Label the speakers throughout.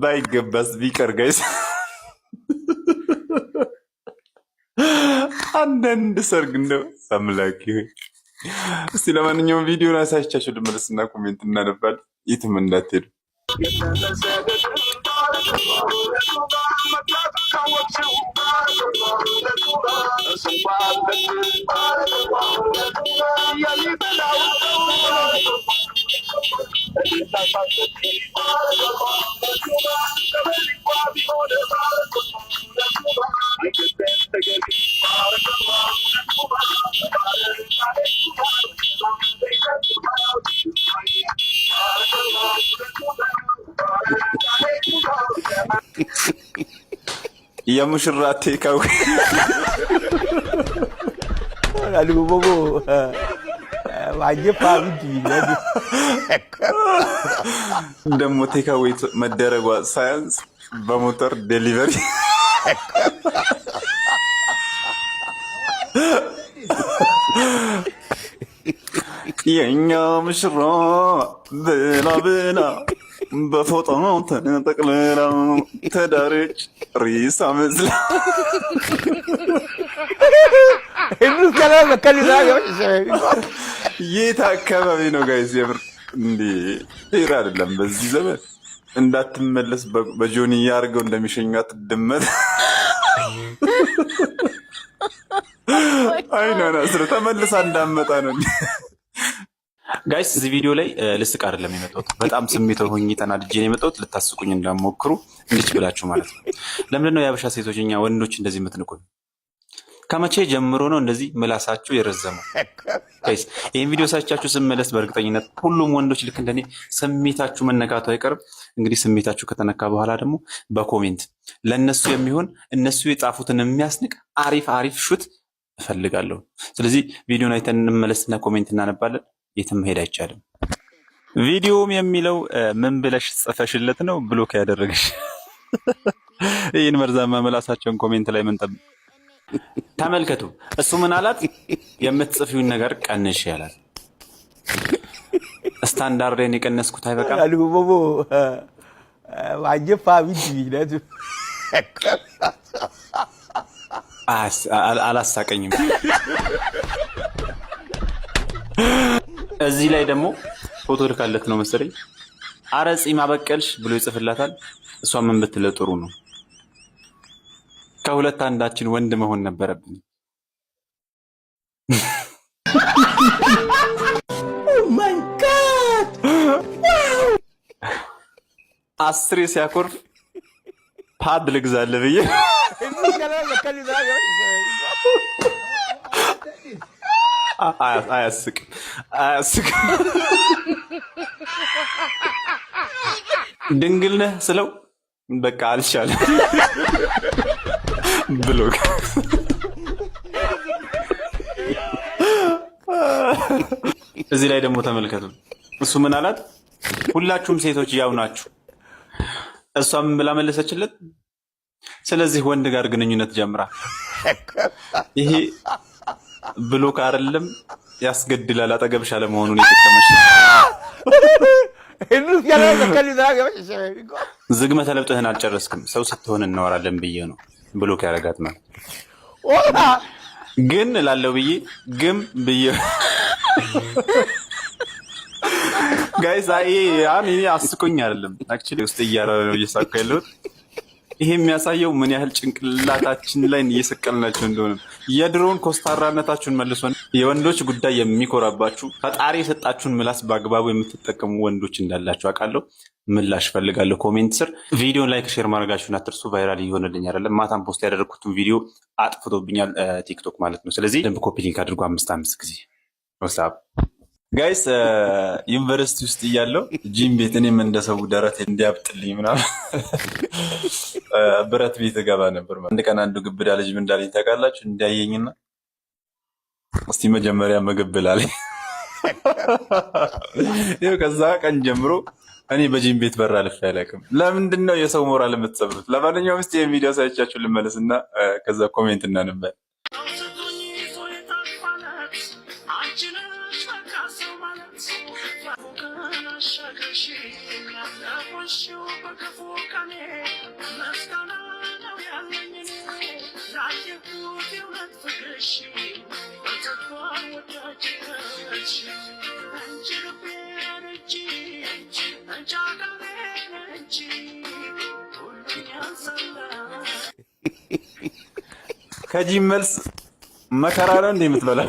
Speaker 1: ባይገባስ ቢቀር ጋይስ አንዳንድ ሰርግ እንደው አምላክ ይሁን። እስቲ ለማንኛውም ቪዲዮን አሳይቻችሁ ልመለስና ኮሜንት እናነባለን። የትም እንዳትሄዱ። የሙሽራ ቴካው
Speaker 2: አልጎቦ ዋጀፋ ቢዲ
Speaker 1: ደሞ ቴካው መደረጓ ሳያንስ በሞተር ዴሊቨሪ የኛ ሙሽራ ብላ ብላ በፎጣው ተጠቅልላ ተዳረች ሪሳ መስላ የት አካባቢ ነው ጋይስ? የምር እንዴ ሄር አይደለም በዚህ ዘመን እንዳትመለስ በጆኒ ያርገው እንደሚሸኛት ድመት አይናና ስለ ተመልሳ እንዳመጣ ነው። ጋይስ እዚህ ቪዲዮ ላይ ልስቅ አይደለም የመጣሁት፣ በጣም ስሜታዊ ሆኜ ተናድጄ ነው የመጣሁት። ልታስቁኝ እንዳትሞክሩ እንዲች ብላችሁ ማለት ነው። ለምንድን ነው የአበሻ ሴቶች እኛ ወንዶች እንደዚህ የምትንቁን? ከመቼ ጀምሮ ነው እንደዚህ ምላሳችሁ የረዘመው? ጋይስ ይህን ቪዲዮ ሳይቻችሁ ስመለስ በእርግጠኝነት ሁሉም ወንዶች ልክ እንደኔ ስሜታችሁ መነካቱ አይቀርም። እንግዲህ ስሜታችሁ ከተነካ በኋላ ደግሞ በኮሜንት ለእነሱ የሚሆን እነሱ የጻፉትን የሚያስንቅ አሪፍ አሪፍ ሹት እፈልጋለሁ። ስለዚህ ቪዲዮን አይተን እንመለስና ኮሜንት እናነባለን። የትም መሄድ አይቻልም። ቪዲዮም የሚለው ምን ብለሽ ጽፈሽለት ነው ብሎክ ያደረገሽ? ይህን መርዛማ ምላሳቸውን ኮሜንት ላይ ምንጠብ ተመልከቱ። እሱ ምን አላት? የምትጽፊውን ነገር ቀንሽ ያላት። ስታንዳርዴን የቀነስኩት አይበቃም?
Speaker 2: አልጎቦ ዋጀፋ ቢዲ
Speaker 1: አላሳቀኝም። እዚህ ላይ ደግሞ ፎቶ ልካለት ነው መሰለኝ። አረ ጺም አበቀልሽ ብሎ ይጽፍላታል። እሷ ምን ብትለው ጥሩ ነው? ከሁለት አንዳችን ወንድ መሆን ነበረብን። ኦ ማይ ጋድ! አስሬ ሲያኮርፍ ፓድ ልግዛለህ ብዬ አያስቅም። ድንግል ነህ ስለው በቃ አልቻለም ብሎ እዚህ ላይ ደግሞ ተመልከቱ። እሱ ምን አላት? ሁላችሁም ሴቶች ያው ናችሁ። እሷ ምን ብላ መለሰችለት? ስለዚህ ወንድ ጋር ግንኙነት ጀምራ። ይሄ ብሎክ አይደለም ያስገድላል። አጠገብሽ አለመሆኑን የጠቀመሽ ዝግመተ ለብጥህን አልጨረስክም። ሰው ስትሆን እናወራለን ብዬ ነው ብሎክ ያረጋት ማለት ግን ላለው ብዬ ግም ብዬ ጋይስ እኔ አስቆኝ አይደለም አክቹሊ ውስጥ እያራረ ነው እየሳቀ ያለው። ይሄ የሚያሳየው ምን ያህል ጭንቅላታችን ላይ እየሰቀልናቸው እንደሆነ የድሮን ኮስታራነታችሁን መልሶን የወንዶች ጉዳይ የሚኮራባችሁ ፈጣሪ የሰጣችሁን ምላስ በአግባቡ የምትጠቀሙ ወንዶች እንዳላችሁ አውቃለሁ። ምላሽ ፈልጋለሁ። ኮሜንት ስር ቪዲዮን ላይክ ሼር ማድረጋችሁን አትርሱ። ቫይራል እየሆነልኝ አይደለም። ማታም ፖስት ያደረኩትን ቪዲዮ አጥፍቶብኛል ቲክቶክ ማለት ነው። ስለዚህ ደንብ ኮፒ ሊንክ አድርጎ 5 ጊዜ ወሳብ ጋይስ ዩኒቨርሲቲ ውስጥ እያለሁ ጂም ቤት እኔም እንደሰው ደረቴ እንዲያብጥልኝ ምናምን ብረት ቤት እገባ ነበር። አንድ ቀን አንዱ ግብዳ ልጅ ምን እንዳለኝ ታውቃላችሁ? እንዲያየኝና እስቲ መጀመሪያ ምግብ ብላለኝ። ይኸው ከዛ ቀን ጀምሮ እኔ በጂም ቤት በር አልፌ አላውቅም። ለምንድን ነው የሰው ሞራል የምትሰብሩት? ለማንኛውም እስቲ ይሄን ቪዲዮ ሳይቻችሁ ልመለስና ከዛ ኮሜንት እናንበል። ከጂም መልስ መከራ ነው እንዴ የምትበላው?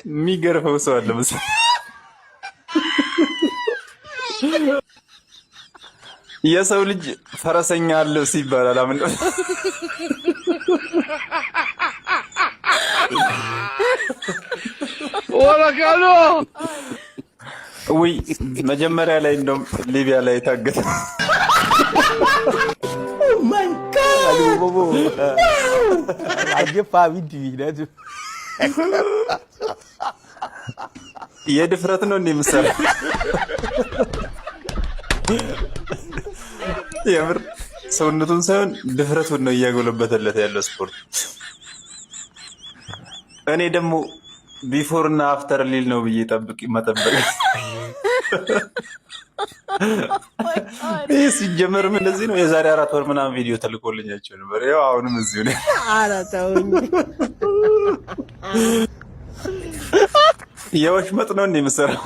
Speaker 1: የሚገርፈው ሰው አለ መሰለኝ። የሰው ልጅ ፈረሰኛ አለው ሲባል አላምን።
Speaker 2: ወላካሎ
Speaker 1: ወይ መጀመሪያ ላይ እንደውም ሊቢያ ላይ ታገተ።
Speaker 2: ኦ ማይ ጋድ አሉ ቦቦ አጀፋ ቪዲ ቪዲዮ
Speaker 1: የድፍረት ነው እንዴ መሰለህ? የምር ሰውነቱን ሳይሆን ድፍረቱን ነው እያጎለበተለት ያለው ስፖርት። እኔ ደግሞ ቢፎር እና አፍተር ሊል ነው ብዬ መጠበቅ። ይህ ሲጀመር ምን እንደዚህ ነው። የዛሬ 4 ወር ምናምን ቪዲዮ ተልኮልኛቸው ነበር። ያው አሁንም እዚሁ ነው።
Speaker 3: ኧረ ተውኝ።
Speaker 1: የወሽመጥ ነው እንዴ የምትሰራው?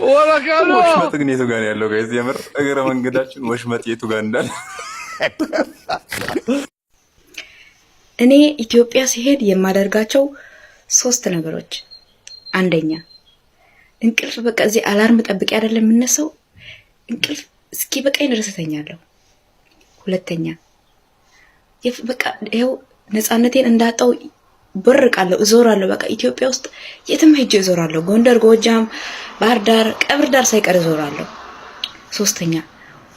Speaker 2: ወላካሎ
Speaker 1: ወሽመጥ ግን የቱ ጋር ነው ያለው? ጋይዝ የምር እግረ መንገዳችን ወሽመጥ የቱ ጋር እንዳለ።
Speaker 4: እኔ ኢትዮጵያ ሲሄድ የማደርጋቸው 3 ነገሮች፣ አንደኛ እንቅልፍ በቃ እዚህ አላርም ጠብቄ አይደለም የምነሳው፣ እንቅልፍ እስኪ በቃኝ ድረስ እተኛለሁ። ሁለተኛ በቃ ይኸው ነፃነቴን እንዳጣው በርቃለሁ፣ እዞራለሁ። በቃ ኢትዮጵያ ውስጥ የትም ሄጄ እዞራለሁ። ጎንደር፣ ጎጃም፣ ባህር ዳር፣ ቀብር ዳር ሳይቀር እዞራለሁ። ሶስተኛ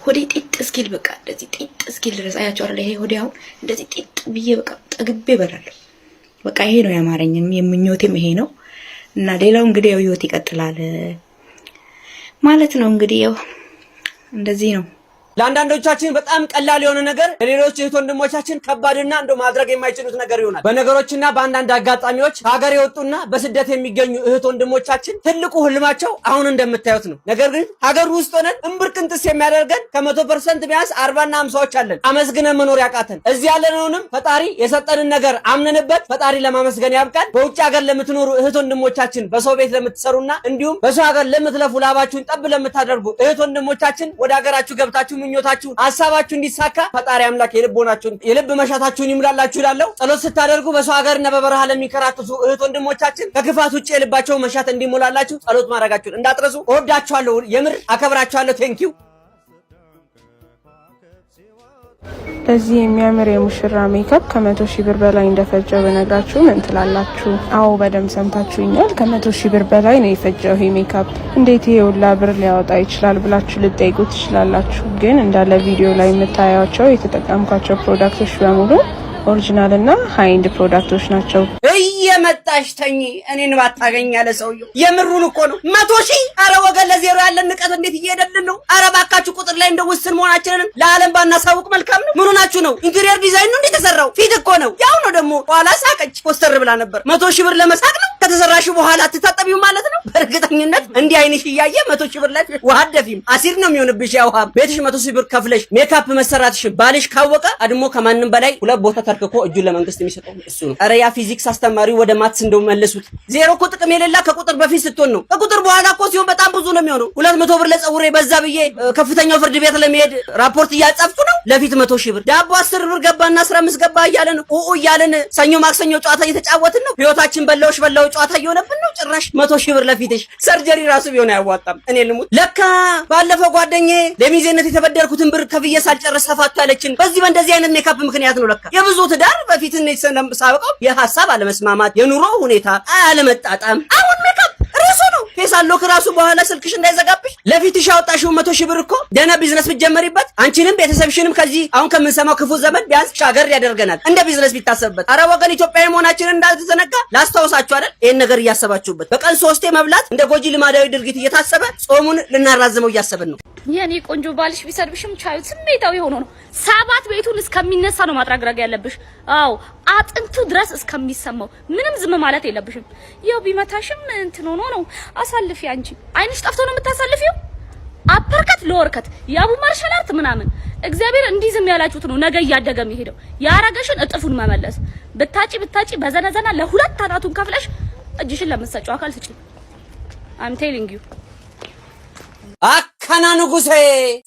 Speaker 4: ሆዴ ጢጥ እስኪል በቃ እንደዚህ ጢጥ እስኪል ድረስ አያቸዋለሁ። ይሄ ሆዴ አሁን እንደዚህ ጢጥ ብዬ በቃ ጠግቤ እበላለሁ። በቃ ይሄ ነው ያማረኝም የምኞቴም ይሄ ነው እና ሌላው እንግዲህ ያው ህይወት ይቀጥላል ማለት ነው። እንግዲህ ያው እንደዚህ ነው።
Speaker 5: ለአንዳንዶቻችን በጣም ቀላል የሆነ ነገር ለሌሎች እህት ወንድሞቻችን ከባድና እንደው ማድረግ የማይችሉት ነገር ይሆናል። በነገሮችና በአንዳንድ አጋጣሚዎች ሀገር የወጡና በስደት የሚገኙ እህት ወንድሞቻችን ትልቁ ህልማቸው አሁን እንደምታዩት ነው። ነገር ግን ሀገር ውስጥ ሆነን እምብርቅንጥስ የሚያደርገን ከ100% ቢያንስ 40 እና 50ዎች አለን አመስግነን መኖር ያቃተን። እዚህ ያለነውንም ፈጣሪ የሰጠንን ነገር አምነንበት ፈጣሪ ለማመስገን ያብቃል። በውጭ ሀገር ለምትኖሩ እህት ወንድሞቻችን፣ በሰው ቤት ለምትሰሩና እንዲሁም በሰው ሀገር ለምትለፉ ላባችሁን ጠብ ለምታደርጉ እህት ወንድሞቻችን ወደ ሀገራችሁ ገብታችሁ ምኞታችሁ ሐሳባችሁ እንዲሳካ ፈጣሪ አምላክ የልቦናችሁን የልብ መሻታችሁን ይምላላችሁ ይላለው። ጸሎት ስታደርጉ በሰው ሀገርና በበረሃ ለሚከራተቱ እህት ወንድሞቻችን ከክፋት ውጭ የልባቸው መሻት እንዲሞላላችሁ ጸሎት ማድረጋችሁን እንዳትረሱ። እወዳችኋለሁ፣ የምር አከብራችኋለሁ። ቴንኪው።
Speaker 6: ለዚህ የሚያምር የሙሽራ ሜካፕ ከ100,000 ብር በላይ እንደፈጀው በነግራችሁ ምን ትላላችሁ? አዎ በደንብ ሰምታችሁኛል። ከ100,000 ብር በላይ ነው የፈጀው ይሄ ሜካፕ። እንዴት ይሄ ሁላ ብር ሊያወጣ ይችላል ብላችሁ ልትጠይቁ ትችላላችሁ። ግን እንዳለ ቪዲዮ ላይ የምታያቸው የተጠቀምኳቸው ፕሮዳክቶች በሙሉ ኦሪጂናል እና ሃይንድ ፕሮዳክቶች ናቸው።
Speaker 5: እየመጣሽ ተኝ እኔን ባታገኝ ያለ ሰውየው የምሩን እኮ ነው። 100,000 አረ ወገን ለዜሮ ያለን ንቀት እንዴት እየሄደልን ነው? አረ ባካችሁ ቁጥር ላይ እንደ ውስን መሆናችንን ለዓለም ባናሳውቅ መልካም ነው። ምን ሆናችሁ ነው? ኢንቴሪየር ዲዛይን ነው እንዴ ተሰራው? ፊት እኮ ነው ያው ነው። ደግሞ ኋላ ሳቀች ኮስተር ብላ ነበር። 100,000 ብር ለመሳቅ ነው? ከተሰራሽ በኋላ ትታጠቢው ማለት ነው። በእርግጠኝነት እንዲህ አይንሽ እያየ 100,000 ብር ላይ ውሃ ደፊም አሲር ነው የሚሆንብሽ። ያው ቤትሽ 100,000 ብር ከፍለሽ ሜካፕ መሰራትሽ ባልሽ ካወቀ አድሞ ከማንም በላይ ሁለት ቦታ ተርክኮ እጁን ለመንግስት የሚሰጠው እሱ ነው። አረ ያ ፊዚክስ አስተማሪው ወደ ማትስ እንደው መለሱት። ዜሮ እኮ ጥቅም የሌላ ከቁጥር በፊት ስትሆን ነው። ከቁጥር በኋላ እኮ ሲሆን በጣም ብዙ ነው የሚሆነው። 200 ብር ለጸጉሬ በዛ ብዬ ከፍተኛው ፍርድ ቤት ለመሄድ ራፖርት እያጻፍኩ ነው። ለፊት 100,000 ብር ዳቦ 10 ብር ገባና 15 ገባ እያለን እያለን ሰኞ ማክሰኞ ጨዋታ እየተጫወትን ነው። ህይወታችን በላው ጨዋታ እየሆነብን ነው። ጭራሽ 100,000 ብር ለፊትሽ ሰርጀሪ ራሱ ቢሆን አያዋጣም። እኔ ልሙት። ለካ ባለፈው ጓደኛዬ ለሚዜነት የተበደርኩትን ብር ከፍዬ ሳልጨርስ ተፋቱ ያለችን በዚህ በእንደዚህ አይነት ሜካፕ ምክንያት ነው። ለካ የብዙ ትዳር በፊት ሳበቃው የሐሳብ አለመስማማት፣ የኑሮ ሁኔታ አለመጣጣም። አሁን ሜካፕ ራሱ ነው ፌስ አሎክ ራሱ በኋላ ስልክሽ እንዳይዘጋብሽ ለፊትሽ ያወጣሽው 100 ሺህ ብር እኮ ደህና ቢዝነስ ብትጀመሪበት አንቺንም ቤተሰብሽንም ከዚህ አሁን ከምንሰማው ክፉ ዘመን ቢያንስ ሻገር ያደርገናል እንደ ቢዝነስ ቢታሰብበት። አረ ወገን ኢትዮጵያዊ መሆናችንን እንዳልተዘነጋ ላስታውሳችሁ አይደል? ይሄን ነገር እያሰባችሁበት በቀን 3 መብላት እንደ ጎጂ ልማዳዊ ድርጊት እየታሰበ ጾሙን ልናራዝመው እያሰብን ነው።
Speaker 3: የኔ ቆንጆ ባልሽ ቢሰድብሽም ቻዩ ስሜታዊ ሆኖ ነው። 7 ቤቱን እስከሚነሳ ነው ማጥራግራግ ያለብሽ። አዎ አጥንቱ ድረስ እስከሚሰማው ምንም ዝም ማለት የለብሽም። ያው ቢመታሽም እንትን ሆኖ ነው አሳልፊ። አንቺ አይንሽ ጠፍቶ ነው የምታሳልፊው። አፐርከት ለወርከት ያቡ ማርሻል አርት ምናምን እግዚአብሔር እንዲህ ዝም ያላችሁት ነው ነገ እያደገ የሚሄደው። ያረገሽን እጥፉን መመለስ ብታጪ በዘነዘና ለሁለት አናቱን ከፍለሽ እጅሽን ለምትሰጪው አካል ስጪ። I'm telling you
Speaker 5: አካና ንጉሴ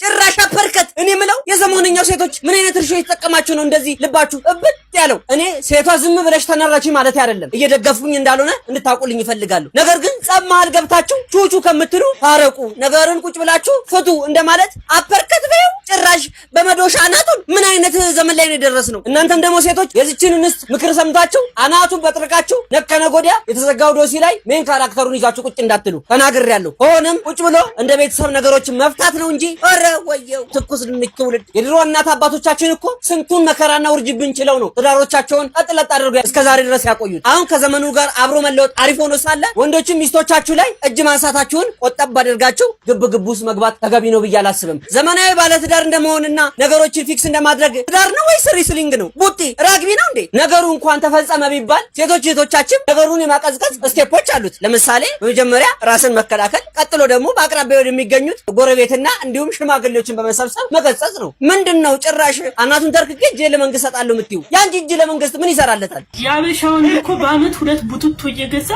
Speaker 5: ጭራሽ አፐርከት። እኔ ምለው የዘመነኛው ሴቶች ምን አይነት እርሾ የተጠቀማችሁ ነው እንደዚህ ልባችሁ እብጥ ያለው? እኔ ሴቷ ዝም ብለሽ ተናራች ማለት አይደለም እየደገፍኩኝ እንዳልሆነ እንድታውቁልኝ ይፈልጋሉ። ነገር ግን ጸብ መሃል ገብታችሁ ቹቹ ከምትሉ ታረቁ፣ ነገርን ቁጭ ብላችሁ ፍቱ እንደማለት አፐርከት በይው። ጭራሽ በመዶሻ አናቱን። ምን አይነት ዘመን ላይ ነው የደረስነው? እናንተም ደግሞ ሴቶች የዚችን እንስት ምክር ሰምታችሁ አናቱን በጥርቃችሁ ነከነ ጎዲያ የተዘጋው ዶሲ ላይ ሜን ካራክተሩን ይዛችሁ ቁጭ እንዳትሉ ተናግሬያለሁ። ሆነም ቁጭ ብሎ እንደ ቤተሰብ ነገሮችን መፍታት ነው እንጂ ኧረ ወየው ትኩስ ድንች ትውልድ። የድሮ እናት አባቶቻችን እኮ ስንቱን መከራና ውርጅብን ችለው ነው ትዳሮቻቸውን ቀጥለጥ አድርገው እስከዛሬ ድረስ ያቆዩት። አሁን ከዘመኑ ጋር አብሮ መለወጥ አሪፍ ሆኖ ሳለ ወንዶችም ሚስቶቻችሁ ላይ እጅ ማንሳታችሁን ቆጠብ አድርጋችሁ ግብ ውስጥ መግባት ተገቢ ነው ብዬ አላስብም። ዘመናዊ ባለ ትዳር እንደመሆንና ነገሮችን ፊክስ እንደማድረግ ትዳር ነው ወይስ ሪስሊንግ ነው? ቡጢ ራግቢ ነው እንዴ? ነገሩ እንኳን ተፈጸመ ቢባል ሴቶች እህቶቻችን ነገሩን የማቀዝቀዝ ስቴፖች አሉት። ለምሳሌ በመጀመሪያ ራስን መከላከል፣ ቀጥሎ ደግሞ በአቅራቢያው የሚገኙት ጎረቤትና እንዲሁም ሽማግሌዎችን በመሰብሰብ መገሰጽ ነው። ምንድነው ጭራሽ አናቱን ተርክኬ እጄ ለመንግስት ሰጣለሁ የምትይው? ያንቺ እጅ ለመንግስት ምን ይሰራለታል?
Speaker 7: ያበሻውን እኮ በአመት 2 ቡትቶ እየገዛ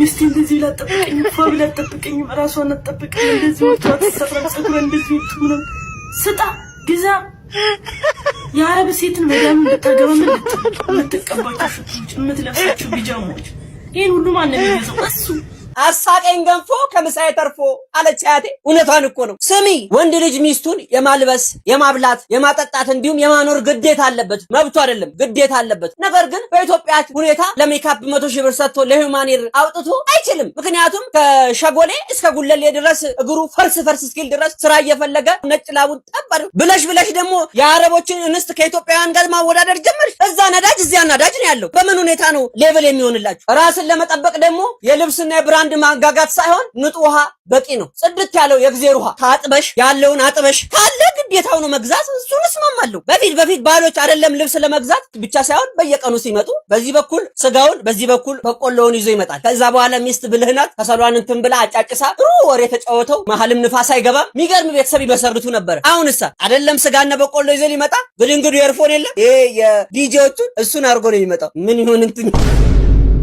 Speaker 7: ሚስቴ እንደዚህ ላጠብቀኝ ፋብ ላጠብቀኝ ራሷን አጠብቀኝ እንደዚህ ወጥቷ ተሰራም ጸጉር እንደዚህ ወጥቶ ስጣ ግዛ የአረብ ሴትን መዳም ብታገባ ምን ትቀባቸው ሽቶች የምትለብሳቸው ቢጃሞች ይሄን ሁሉ ማን ነው የሚገዛው? እሱ
Speaker 5: አሳቀኝ ገንፎ ከምሳዬ ተርፎ አለች አያቴ። እውነቷን እኮ ነው። ስሚ ወንድ ልጅ ሚስቱን የማልበስ የማብላት የማጠጣት እንዲሁም የማኖር ግዴታ አለበት። መብቱ አይደለም ግዴታ አለበት። ነገር ግን በኢትዮጵያ ሁኔታ ለሜካፕ 100 ሺህ ብር ሰጥቶ ለሂውማኒር አውጥቶ አይችልም። ምክንያቱም ከሸጎሌ እስከ ጉለሌ ድረስ እግሩ ፈርስ እስኪል ድረስ ስራ እየፈለገ ነጭ ላቡን ጠባር ብለሽ ደግሞ የአረቦችን እንስት ከኢትዮጵያውያን ጋር ማወዳደር ጀመርሽ። እዛ ነዳጅ እዚያ ነዳጅ ነው ያለው። በምን ሁኔታ ነው ሌቭል የሚሆንላችሁ? ራስን ለመጠበቅ ደግሞ የልብስና አንድ ማጋጋት ሳይሆን ንጹህ ውሃ በቂ ነው። ጽድት ያለው የእግዚአብሔር ውሃ ታጥበሽ ያለውን አጥበሽ ካለ ግዴታው ነው መግዛት። እሱን እስማማለሁ። በፊት ባሎች አይደለም ልብስ ለመግዛት ብቻ ሳይሆን በየቀኑ ሲመጡ በዚህ በኩል ስጋውን በዚህ በኩል በቆሎውን ይዞ ይመጣል። ከዛ በኋላ ሚስት ብልህናት ከሰሏን እንትን ብላ አጫጭሳ ጥሩ ወሬ ተጫወተው መሀልም ንፋስ አይገባም። የሚገርም ቤተሰብ ይመሰርቱ ነበር። አሁንሳ አይደለም ስጋና በቆሎ ይዞ ሊመጣ ግድንግዱ ኤርፎን የለም ይሄ የዲጄዎቹን እሱን አድርጎ ነው የሚመጣው። ምን ይሁን እንትን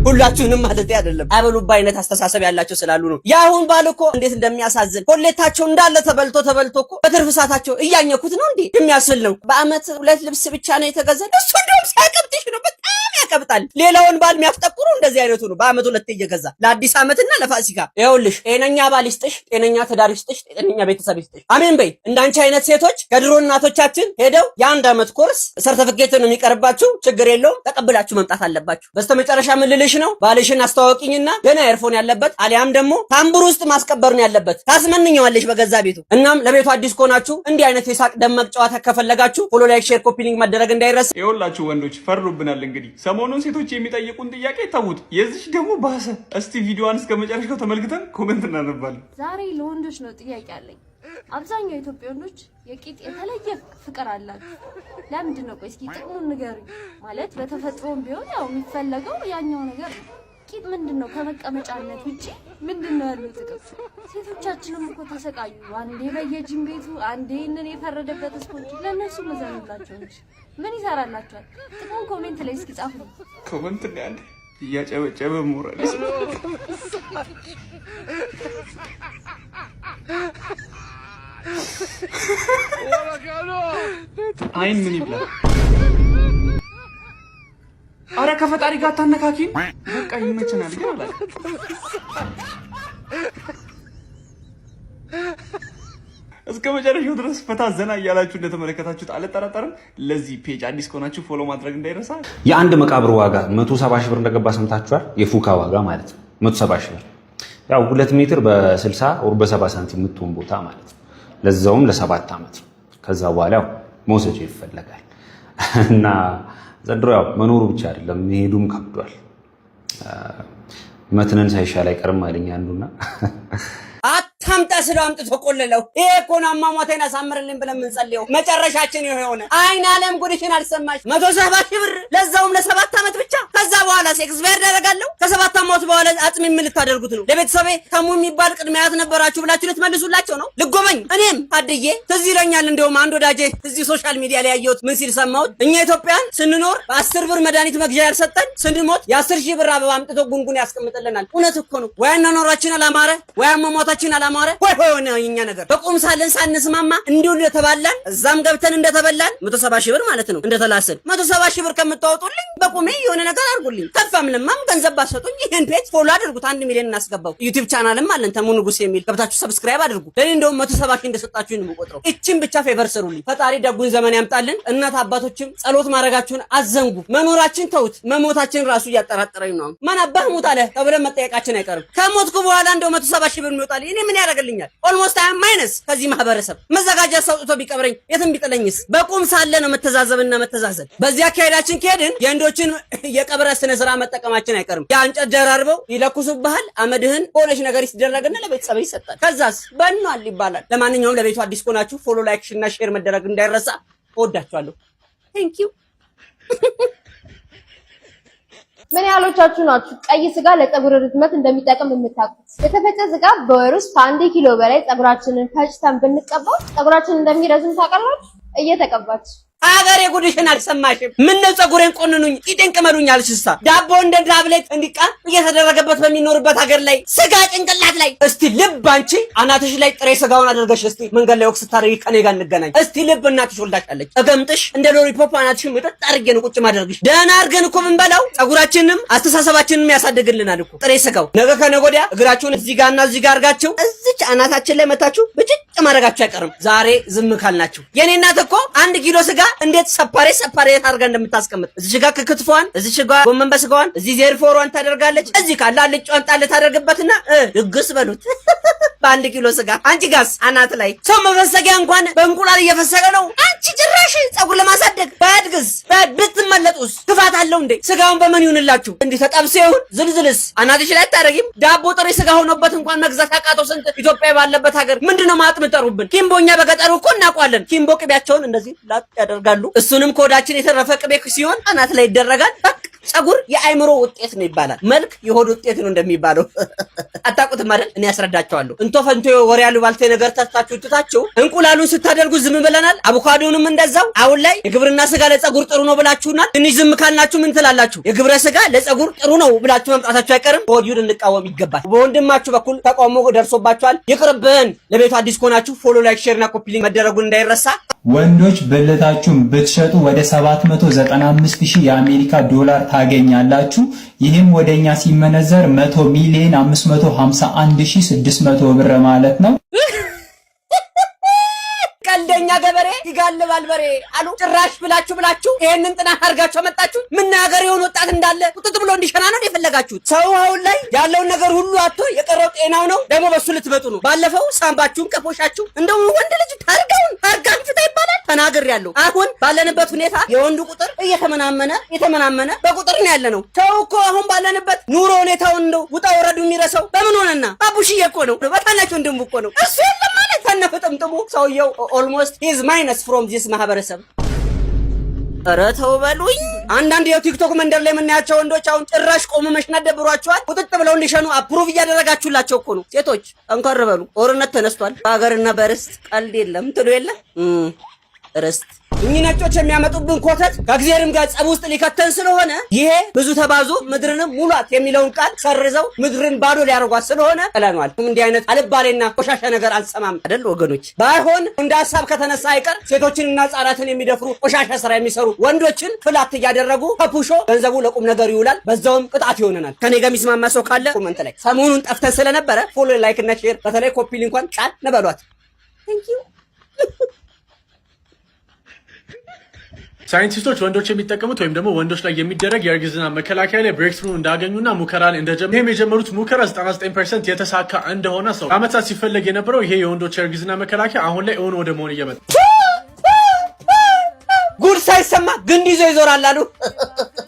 Speaker 5: ሁላችሁንም ማለት አይደለም አበሉባ አይነት አስተሳሰብ ያላቸው ስላሉ ነው። ያሁን ባል እኮ እንዴት እንደሚያሳዝን ኮሌታቸው እንዳለ ተበልቶ እኮ በትርፍ ሰዓታቸው እያኘኩት ነው እንዴ የሚያስብል ነው። በአመት 2 ልብስ ብቻ ነው የተገዛ። እሱ እንደውም ሳይቀብጥሽ ነው በጣም ያቀብጣል። ሌላውን ባል የሚያፍጠቁሩ እንደዚህ አይነቱ ነው። በአመት 2 እየገዛ ለአዲስ አመትና ለፋሲካ። ይኸውልሽ ጤነኛ ባል ይስጥሽ፣ ጤነኛ ትዳር ይስጥሽ፣ ጤነኛ ቤተሰብ ይስጥሽ። አሜን በይ። እንዳንቺ አይነት ሴቶች ከድሮ እናቶቻችን ሄደው የ1 አመት ኮርስ ሰርቲፊኬት ነው የሚቀርባችሁ። ችግር የለውም ተቀብላችሁ መምጣት አለባችሁ። በስተመጨረሻ ምን ልልሽ ነው? ባልሽን አስተዋወቂኝና ገና ኤርፎን ያለበት አሊያም ደግሞ ታምቡር ውስጥ ማስቀበር ነው ያለበት። ታስመንኛዋለሽ በገዛ ቤቱ። እናም ለቤቱ አዲስ ከሆናችሁ እንዲህ አይነት የሳቅ ደመቅ ጨዋታ ከፈለጋችሁ ፎሎ፣ ላይክ፣ ሼር፣ ኮፒ ሊንክ ማድረግ እንዳይረሳ።
Speaker 8: ይኸውላችሁ ወንዶች ፈርዱብናል። እንግዲህ ሰሞኑን ሴቶች የሚጠይቁን ጥያቄ ተውት፣ የዚህ ደግሞ ባሰ። እስቲ ቪዲዮዋን እስከ መጨረሻው ተመልክተን ኮሜንት እናነባለን።
Speaker 3: ዛሬ ለወንዶች ነው ጥያቄ አለኝ። አብዛኛው የኢትዮጵያ ወንዶች የቂጥ የተለየ ፍቅር አላቸው። ለምንድን ነው? ቆይ እስኪ ጥቅሙን ንገሩኝ። ማለት በተፈጥሮም ቢሆን ያው የሚፈለገው ያኛው ነገር ነው። ቂጥ ምንድነው? ከመቀመጫነት ውጪ ምንድነው ያለው ጥቅም? ሴቶቻችንም እኮ ተሰቃዩ። አንዴ በየጂም ቤቱ፣ አንዴ እነን የፈረደበት ስፖርት። ለነሱ መዘንላቸው እንጂ ምን ይሰራላቸዋል? ጥቅሙን ኮሜንት ላይ እስኪ ጻፉ።
Speaker 8: ኮሜንት ላይ አንዴ እያጨበጨበ ሞራል አይን ምን ይብላል? አረ ከፈጣሪ ጋር ታነካኪን። በቃ ይመቸናል ግን አላለ። እስከ መጨረሻው ድረስ ፈታ ዘና እያላችሁ እንደተመለከታችሁት አልጠራጠርም። ለዚህ ፔጅ አዲስ ከሆናችሁ ፎሎ ማድረግ እንዳይረሳ።
Speaker 1: የአንድ መቃብር ዋጋ 170 ሺህ ብር እንደገባ ሰምታችኋል። የፉካ ዋጋ ማለት ነው 170 ሺህ ብር።
Speaker 9: ያው 2 ሜትር በ60 ወር በ70 ሳንቲም የምትሆን ቦታ ማለት ነው። ለዛውም ለ7 ዓመት ነው። ከዛ በኋላ ያው መውሰጃ ይፈለጋል እና ዘንድሮ ያው መኖሩ ብቻ አይደለም መሄዱም ከብዷል። መትነን ሳይሻል አይቀርም አለኝ አንዱና
Speaker 5: አታምጣ ስለው አምጥቶ ቆለለው። ይሄ እኮ ነው አሟሟቴን አሳምርልኝ ብለን የምንጸልየው። መጨረሻችን ይሄ ሆነ። አይን ዓለም ጉድሽን አልሰማሽ። 170 ሺህ ብር ለዛውም ለ7 ዓመት ብቻ። ከዛ በኋላ ኤክስፓየር ያደርጋለሁ። ከ7 ዓመት በኋላ አጽም ምን ልታደርጉት ነው? ለቤተሰቤ ተሙ የሚባል ቅድሚያት ነበራችሁ ብላችሁ ልትመልሱላቸው ነው? ልጎበኝ እኔም ታድዬ ትዝ ይለኛል። እንደውም አንድ ወዳጄ እዚህ ሶሻል ሚዲያ ላይ ያየሁት ምን ሲል ሰማሁት? እኛ ኢትዮጵያን ስንኖር በ10 ብር መድኃኒት መግዣ ያልሰጠን ስንሞት የ10 ሺህ ብር አበባ አምጥቶ ጉንጉን ያስቀምጥልናል። እውነት እኮ ነው። ወይ አኗኗራችን አላማረ ወይ አሟሟታችን አላማረ ወይ ሆነ የኛ ነገር። በቁም ሳለን ሳንስማማ እንዲሁ እንደተባላን እዛም ገብተን እንደተበላን 170 ሺህ ብር ማለት ነው እንደተላሰን 170 ሺህ ብር ከምታወጡልኝ በቁሜ የሆነ ነገር አድርጉልኝ። ከፋም ለማም ገንዘብ ባሰጡኝ ይሄን ፔጅ ፎሎ አድርጉት። 1 ሚሊዮን እናስገባው። ዩቲዩብ ቻናልም አለን ተሙ ንጉስ የሚል ገብታችሁ ሰብስክራይብ አድርጉ። ለኔ እንደውም 170 ሺህ እንደሰጣችሁኝ ነው የምቆጥረው። እቺን ብቻ ፌቨር ስሩልኝ። ፈጣሪ ደጉን ዘመን ያምጣልን። እናት አባቶችም ጸሎት ማድረጋችሁን አዘንጉ። መኖራችን ተውት፣ መሞታችን ራሱ እያጠራጠረኝ ነው። ማን አባህ ሞት አለ ተብለን መጠየቃችን አይቀርም። ከሞትኩ በኋላ እንደው 170 ሺህ ብር የሚወጣል እኔ ምን ያደርግልኛል? ኦልሞስት አይ ማይነስ ከዚህ ማህበረሰብ መዘጋጃ ሰውጥቶ ቢቀብረኝ የትም ቢጥለኝስ? በቁም ሳለ ነው መተዛዘብና መተዛዘብ። በዚህ አካሄዳችን ከሄድን የእንዶችን የቀብረ ስነ ስርዓት መጠቀማችን አይቀርም። የእንጨት ደራርበው ይለኩሱብሃል። አመድህን ሆነሽ ነገር ይደረግና ለቤተሰብ ይሰጣል። ከዛስ በእናል ይባላል። ለማንኛውም ለቤቱ አዲስ ከሆናችሁ ፎሎ፣ ላይክ እና ሼር መደረግ እንዳይረሳ። እወዳችኋለሁ። ቴንክ ዩ።
Speaker 10: ምን ያህሎቻችሁ ናችሁ ቀይ ስጋ ለፀጉር ርዝመት እንደሚጠቅም የምታውቁት? የተፈጨ ስጋ በወር ውስጥ ከ1 ኪሎ በላይ ፀጉራችንን ፈጭተን ብንቀባው ፀጉራችን እንደሚረዝም ታውቃላችሁ? እየተቀባችሁ
Speaker 5: አገሬ ጉድሽን አልሰማሽም? ምን ነው ፀጉሬን ቆንኑኝ ቂጤን ቅመሉኝ አልሽሳ? ዳቦ እንደ ታብሌት እንዲቃም እየተደረገበት በሚኖርበት ሀገር ላይ ስጋ ጭንቅላት ላይ እስቲ ልብ አንቺ አናትሽ ላይ ጥሬ ስጋውን አድርገሽ እስቲ መንገድ ላይ ወክስ ታረጊ ከኔ ጋር እንገናኝ እስቲ ልብ እናትሽ ወልዳሻለች እገምጥሽ እንደ ሎሊፖፕ አናትሽን ምጥጥ አድርጌ ነው ቁጭ ማድረግሽ። ደህና አድርገን እኮ ብንበላው ፀጉራችንንም አስተሳሰባችንንም ያሳድግልናል እኮ ጥሬ ስጋው። ነገ ከነገ ወዲያ እግራችሁን እዚህ ጋርና እዚህ ጋር አድርጋችሁ እዚች አናታችን ላይ መታችሁ ብጭጭ ማድረጋችሁ አይቀርም። ዛሬ ዝም ካልናችሁ የኔ እናት እኮ 1 ኪሎ ስጋ እንዴት ሰፓሬ አድርጋ እንደምታስቀምጥ እዚህ ጋር ከክትፏን እዚህ ጋር ጎመን በስጋዋን እዚህ ዜርፎሯን ታደርጋለች። እዚህ ካለ አልጫዋን ጣል ታደርግበትና ድግስ በሉት በ1 ኪሎ ስጋ። አንቺ ጋስ አናት ላይ ሰው መፈሰጊያ እንኳን በእንቁላል እየፈሰገ ነው። አንቺ ጭራሽ ፀጉር ለማሳደግ በአድግስ ብትመለጡስ ክፋት አለው እንዴ? ስጋውን በምን ይሁንላችሁ? እንዲህ ተጠብሶ ይሁን ዝልዝልስ አናትሽ ላይ አታረጊም? ዳቦ ጥሬ ስጋ ሆኖበት እንኳን መግዛት ያቃተው ስንት ኢትዮጵያ ባለበት ሀገር ምንድነው ማጥምጠሩብን? ኪምቦኛ በገጠሩ እኮ እናውቃለን። ኪምቦ ቅቤያቸውን እንደዚህ ላጥ ያደርጋሉ። እሱንም ኮዳችን የተረፈ ቅቤ ሲሆን አናት ላይ ይደረጋል። በቃ ፀጉር የአይምሮ ውጤት ነው ይባላል። መልክ የሆድ ውጤት ነው እንደሚባለው አታውቁትም አይደል? እኔ ያስረዳቸዋለሁ። እንቶ ፈንቶ ወሬ ያሉ ባልቴ ነገር ተታችሁ እንቁላሉን ስታደርጉ ዝም ብለናል። አቮካዶንም እንደዛው። አሁን ላይ የግብርና ስጋ ለፀጉር ጥሩ ነው ብላችሁናል። ትንሽ ዝም ካልናችሁ ምን ትላላችሁ? የግብረ ስጋ ለፀጉር ጥሩ ነው ብላችሁ መምጣታችሁ አይቀርም። በወዲሁ እንቃወም ይገባል። በወንድማችሁ በኩል ተቃውሞ ደርሶባችኋል። ይቅርብን። ለቤቱ አዲስ ከሆናችሁ ፎሎ፣ ላይክ፣ ሼር እና ኮፒ ሊንክ መደረጉን እንዳይረሳ።
Speaker 11: ወንዶች ብልታችሁን ብትሸጡ ወደ 795,000 የአሜሪካ ዶላር ታገኛላችሁ። ይህም ወደኛ ሲመነዘር 100 ሚሊዮን 551,600 ብር ማለት ነው።
Speaker 5: ቀልደኛ ገበሬ ይጋልባል በሬ አሉ። ጭራሽ ብላችሁ ይሄንን ጥናት አድርጋችሁ መጣችሁ። መናገር የሆነ ወጣት እንዳለ ቁጥጥ ብሎ እንዲሸና ነው የፈለጋችሁት። ሰው አሁን ላይ ያለውን ነገር ሁሉ አጥቶ የቀረው ጤናው ነው። ደግሞ በሱ ልትመጡ ነው። ባለፈው ሳምባችሁን ከፎሻችሁ እንደው ወንድ ልጅ ታርጋውን ታርጋንፍታ ይባላል ተናግሬያለሁ። አሁን ባለንበት ሁኔታ የወንዱ ቁጥር እየተመናመነ በቁጥር ነው ያለነው። ሰው እኮ አሁን ባለንበት ኑሮ ሁኔታውን እንደው ውጣ ወረዱ የሚረሳው በምን ሆነና ባቡሽዬ እኮ ነው በታናቸው ወንድሙ እኮ ነው እሱ የለም ማለት ተነፈጠምጥሙ ሰውየው ኦልሞስት ሂዝ ማይነስ ፍሮም ዚስ ማህበረሰብ። ኧረ ተው በሉኝ። አንዳንድ የቲክቶክ መንደር ላይ የምናያቸው ወንዶች አሁን ጭራሽ ቆሞ መሽናት ደብሯቸዋል። ቁጥጥ ብለው እንዲሸኑ አፕሩቭ እያደረጋችሁላቸው እኮ ነው። ሴቶች ጠንከር በሉ። ጦርነት ተነስቷል። በሀገርና በርስት ቀልድ የለም ትሉ የለ ርስት እኚህ ነጮች የሚያመጡብን ኮተት ከእግዚአብሔርም ጋር ጸብ ውስጥ ሊከተን ስለሆነ ይሄ ብዙ ተባዙ ምድርንም ሙሏት የሚለውን ቃል ሰርዘው ምድርን ባዶ ሊያደርጓት ስለሆነ ጥለኗል። እንዲህ አይነት አልባሌና ቆሻሻ ነገር አልሰማም አይደል ወገኖች? ባይሆን እንደ ሀሳብ ከተነሳ አይቀር ሴቶችንና ህጻናትን የሚደፍሩ ቆሻሻ ስራ የሚሰሩ ወንዶችን ፍላት እያደረጉ ከፑሾ ገንዘቡ ለቁም ነገር ይውላል። በዛውም ቅጣት ይሆነናል። ከኔ ጋር የሚስማማ ሰው ካለ ኮመንት ላይ ሰሞኑን ጠፍተን ስለነበረ ፎሎ፣ ላይክ እና ሼር በተለይ ኮፒ ሊንኳን ጫን ነበሏት። ቴንክ ዩ
Speaker 12: ሳይንቲስቶች ወንዶች የሚጠቀሙት ወይም ደግሞ ወንዶች ላይ የሚደረግ የእርግዝና መከላከያ ላይ ብሬክ ትሩ እንዳገኙና ሙከራን እንደጀመሩ ይህም የጀመሩት ሙከራ 99% የተሳካ እንደሆነ ሰው አመታት ሲፈለግ የነበረው ይሄ የወንዶች የእርግዝና መከላከያ አሁን ላይ እውን ወደ መሆን እየመጣ
Speaker 5: ጉድ ሳይሰማ ግንድ ይዞ ይዞራል አሉ።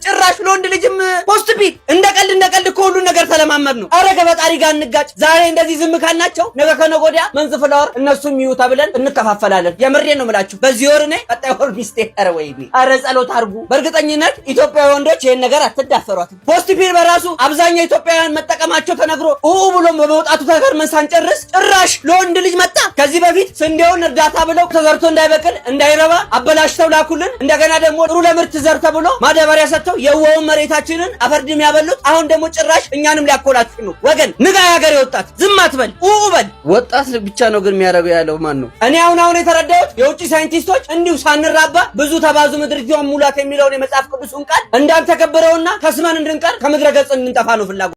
Speaker 5: ጭራሽ ለወንድ ልጅም ሆስፒታል እንደ ቀልድ ከሁሉን ነገር ተለማመድ ነው። አረ ገበጣሪ ጋር እንጋጭ። ዛሬ እንደዚህ ዝም ካልናቸው ነገ ከነገ ወዲያ መንዝ ፍላወር እነሱም ይዩ ተብለን እንከፋፈላለን። የምሬን ነው የምላችሁ። በዚህ ወር እኔ ቀጣይ ወር ሚስቴ አረ ወይኔ አረ ጸሎት አድርጉ። በእርግጠኝነት ኢትዮጵያዊ ወንዶች ይሄን ነገር አትዳፈሯትም። ሆስፒታል በራሱ አብዛኛው ኢትዮጵያውያን መጠቀማቸው ተነግሮ ብሎ በመውጣቱ ተገርመን ሳንጨርስ ጭራሽ ለወንድ ልጅ መጣ። ከዚህ በፊት ስንዴውን እርዳታ ብለው ተዘርቶ እንዳይበቅል እንዳይረባ አበላሽተው ላኩልን። እንደገና ደግሞ ጥሩ ለምርት ዘር ተብሎ ማዳበሪያ ሰጥተው የዋውን መሬታችንን አፈርድም ያበሉት። አሁን ደግሞ ጭራሽ እኛንም ሊያኮላችሁ ነው። ወገን ንጋ፣ ያገሬ ወጣት ዝም አትበል፣ በል። ወጣት ብቻ ነው ግን የሚያረገው ያለው ማን ነው? እኔ አሁን የተረዳሁት የውጭ ሳይንቲስቶች እንዲሁ ሳንራባ ብዙ ተባዙ ምድሪቷን ሙላት የሚለውን የመጽሐፍ ቅዱስን ቃል እንዳንተከበረውና ተስመን እንድንቀር ከምድረ ገጽ እንድንጠፋ ነው ፍላጎት።